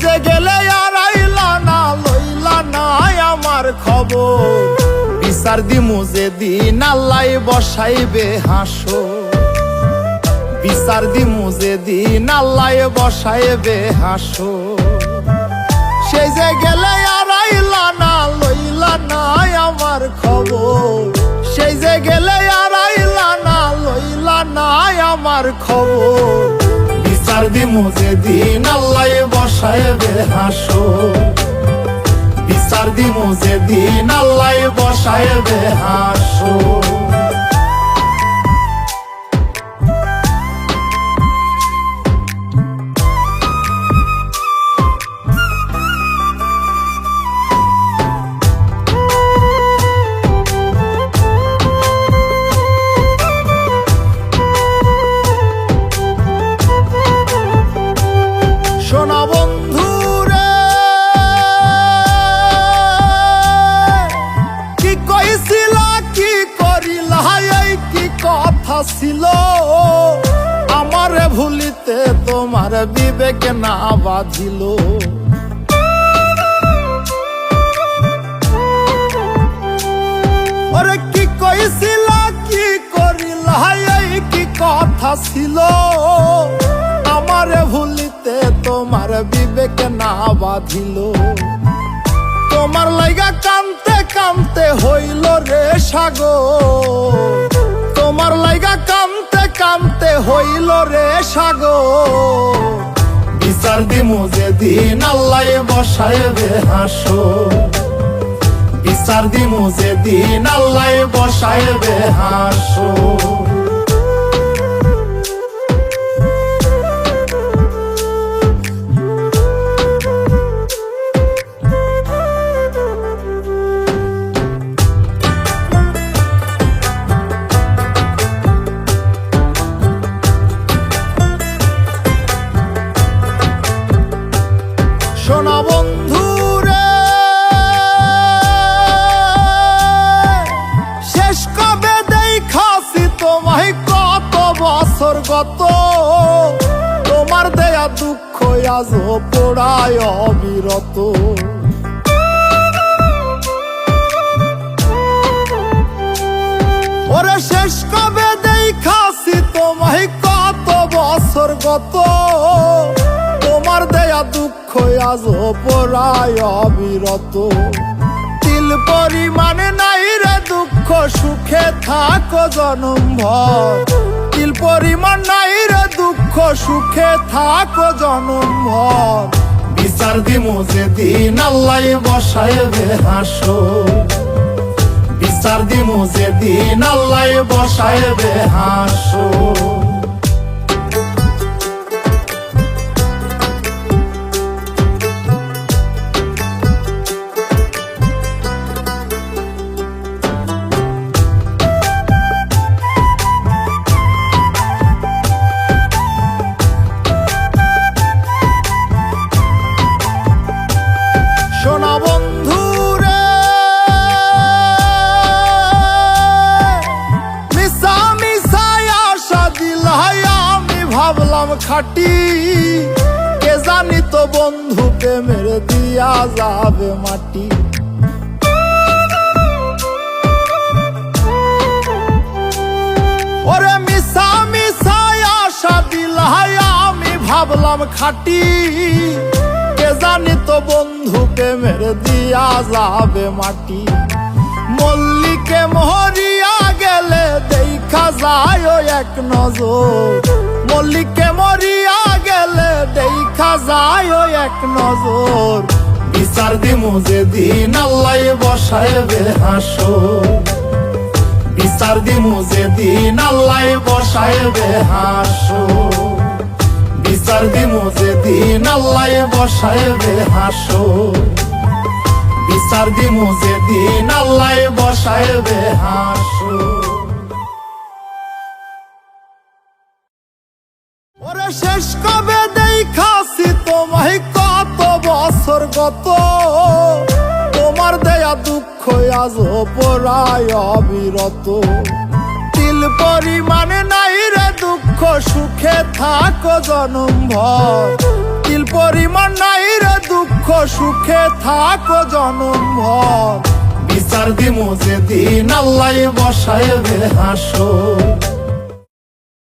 যে গেলে আর আইলা না, লইলা না আমার খবর। বিচার দিমু যেদিন আল্লাহ বসাইবে হাসর, বিচার দিমু যেদিন আল্লাহ বসাইবে হাসর। সেই যে গেলে আর আইলা না, লইলা না আমার খবর। সেই যে গেলে আর আইলা না, লইলা না আমার খবর। বিচার দিমু যেদিন আল্লাহ বসাইবে হাসর, বিচার দিমু যেদিন আল্লাহ বসাইবে হাসর। শোনা বন্ধু রে, কি কইছিলা কি করিলা, এই কি কথা ছিল। আমারে ভুলিতে তোমার বিবেক না বাঁধিল। ওরে কি কইছিলা কি করিলা, এই কি কথা ছিল। আমারে ভুলিতে তোমার বিবেক না বাঁধিল। তোমার লাইগা কানতে কানতে হইল রে সাগর, তোমার লাইগা কানতে কানতে হইল রে সাগর। বিচার দিমু যেদিন আল্লাহ বসাইবে হাসর, বিচার দিমু যেদিন আল্লাহ বসাইবে হাসর। শোনা বন্ধু রে, শেষ কবে দেখাছি তোমায় কত বছর গত। তোমার দেয়া দুঃখ আজ পোড়ায় অবিরত। ওরে শেষ কবে দেখাছি তোমায় কত বছর গত। তোমার দেয়া দুঃখ আজ পোড়ায় অবিরত। তিল পরিমাণে নাই রে দুঃখ, সুখে থাকো জনম ভর। তিল পরিমাণ নাই রে দুঃখ, সুখে থাকো জনম ভর। বিচার দিমু যেদিন আল্লাহ বসাইবে হাসর, বিচার দিমু যেদিন আল্লাহ বসাইবে হাসর। শোনা বন্ধু রে, মিশা মিশাই আশা দিলাই আমি ভাবলাম খাটি। কে জানি তো বন্ধু প্রেমের দিয়া যাবে মাটি। ওরে মিশা মিশাই আশা দিলাই আমি ভাবলাম খাটি। কে জানি তো বন্ধু প্রেমের দিয়া যাবে মাটি। মল্লিকে মরিয়া গেলে দেখা যায় এক নজর, মল্লিকে মরিয়া গেলে দেখা যায় এক নজর। বিচার দিমু যেদিন আল্লাহ বসাইবে হাসর, বিচার দিমু যেদিন আল্লাহ বসাইবে হাসর। বিচার দিমু যেদিন আল্লাহ বসাইবে হাসর, বিচার দিমু যেদিন আল্লাহ বসাইবে হাসর। ওরে শেষ কবে দেখাছি তোমায় কত বছর গত। তোমার দেয়া দুঃখ আজ পোড়ায় অবিরত। তিল পরিমাণে নাই রে দুঃখ, সুখে থাকো জনম ভর। তিল পরিমাণ নাই রে রেখো সুখে থাকো জনম ভর বিচার দিমু যেদিন আল্লাহ বসাইবে হাসর